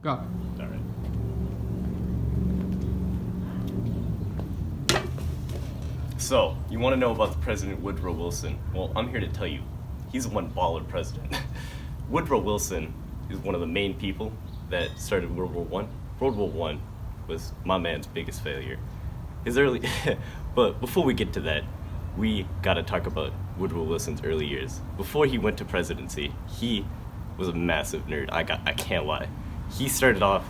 Go. All right. So, you want to know about the President Woodrow Wilson? Well, I'm here to tell you, he's one baller president. Woodrow Wilson is one of the main people that started World War One. World War One was my man's biggest failure. His early, but before we get to that, we gotta talk about Woodrow Wilson's early years. Before he went to presidency, he was a massive nerd. I can't lie. He started off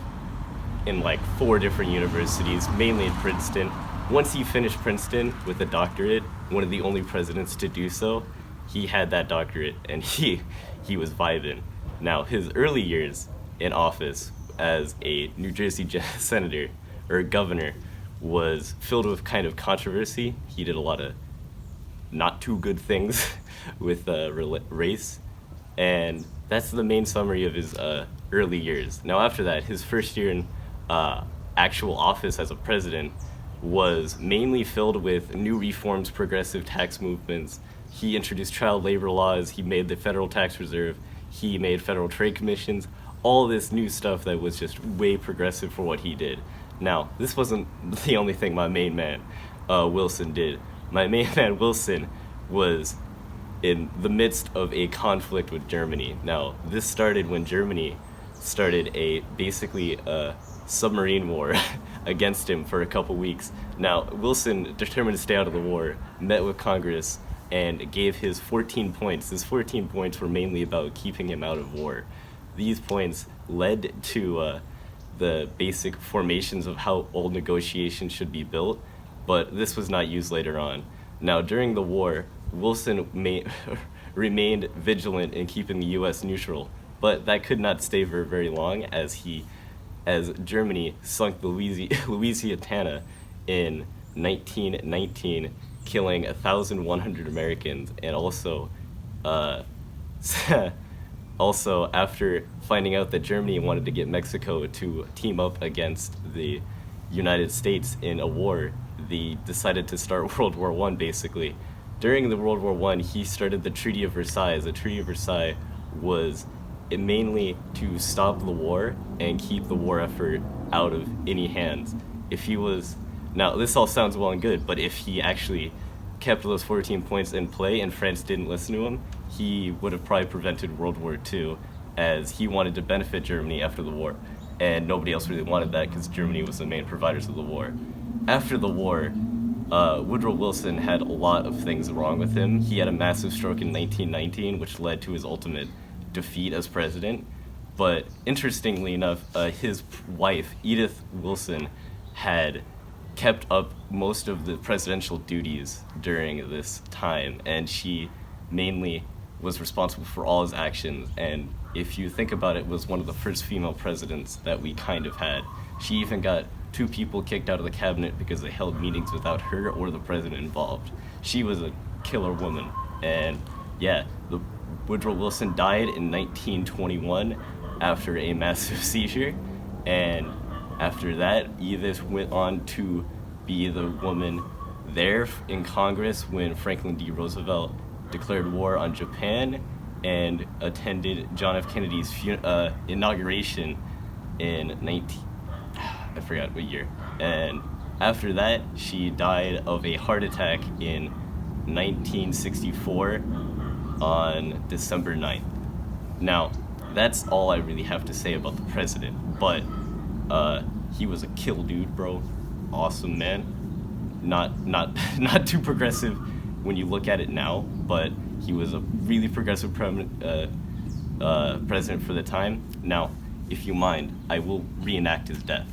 in like 4 different universities, mainly in Princeton. Once he finished Princeton with a doctorate, one of the only presidents to do so, he had that doctorate and he was vibing. Now, his early years in office as a New Jersey senator or governor was filled with kind of controversy. He did a lot of not too good things with race, and that's the main summary of his early years. Now, after that, his first year in actual office as a president was mainly filled with new reforms, progressive tax movements. He introduced child labor laws, he made the federal tax reserve, he made federal trade commissions, all this new stuff that was just way progressive for what he did. Now, this wasn't the only thing my main man, Wilson, did. My main man, Wilson, was in the midst of a conflict with Germany. Now, this started when Germany started basically a submarine war against him for a couple weeks. Now, Wilson, determined to stay out of the war, met with Congress and gave his 14 points. His 14 points were mainly about keeping him out of war. These points led to the basic formations of how all negotiations should be built, but this was not used later on. Now, during the war, Wilson remained vigilant in keeping the U.S. neutral, but that could not stay for very long as Germany sunk the Louisiana in 1919, killing 1,100 Americans, and also after finding out that Germany wanted to get Mexico to team up against the United States in a war, they decided to start World War I, basically. During the World War I, he started the Treaty of Versailles. The Treaty of Versailles was mainly to stop the war and keep the war effort out of any hands. Now, this all sounds well and good, but if he actually kept those 14 points in play and France didn't listen to him, he would have probably prevented World War II, as he wanted to benefit Germany after the war, and nobody else really wanted that because Germany was the main providers of the war. After the war, Woodrow Wilson had a lot of things wrong with him. He had a massive stroke in 1919, which led to his ultimate defeat as president. But interestingly enough, his wife, Edith Wilson, had kept up most of the presidential duties during this time, and she mainly was responsible for all his actions, and if you think about it, was one of the first female presidents that we kind of had. She even got 2 people kicked out of the cabinet because they held meetings without her or the president involved. She was a killer woman, and yeah, Woodrow Wilson died in 1921 after a massive seizure, and after that, Edith went on to be the woman there in Congress when Franklin D. Roosevelt declared war on Japan and attended John F. Kennedy's inauguration in I forgot what year. And after that, she died of a heart attack in 1964 on December 9th. Now, that's all I really have to say about the president, but he was a kill dude, bro. Awesome man. Not too progressive when you look at it now, but he was a really progressive president for the time. Now, if you mind, I will reenact his death.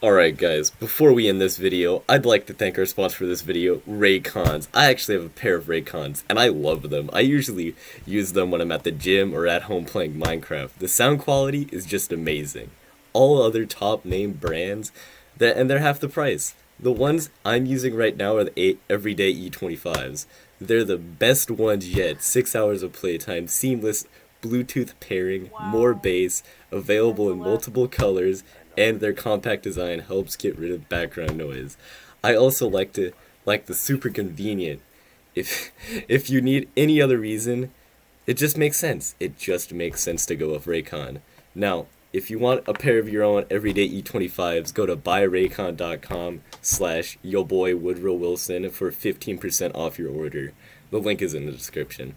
Alright guys, before we end this video, I'd like to thank our sponsor for this video, Raycons. I actually have a pair of Raycons, and I love them. I usually use them when I'm at the gym or at home playing Minecraft. The sound quality is just amazing. All other top name brands, and they're half the price. The ones I'm using right now are the Everyday E25s. They're the best ones yet. 6 hours of playtime, seamless Bluetooth pairing, more bass, available in multiple colors, and their compact design helps get rid of background noise. I also like the super convenient. If you need any other reason, it just makes sense. It just makes sense to go with Raycon. Now, if you want a pair of your own Everyday E25s, go to buyraycon.com/yourboy Woodrow Wilson for 15% off your order. The link is in the description.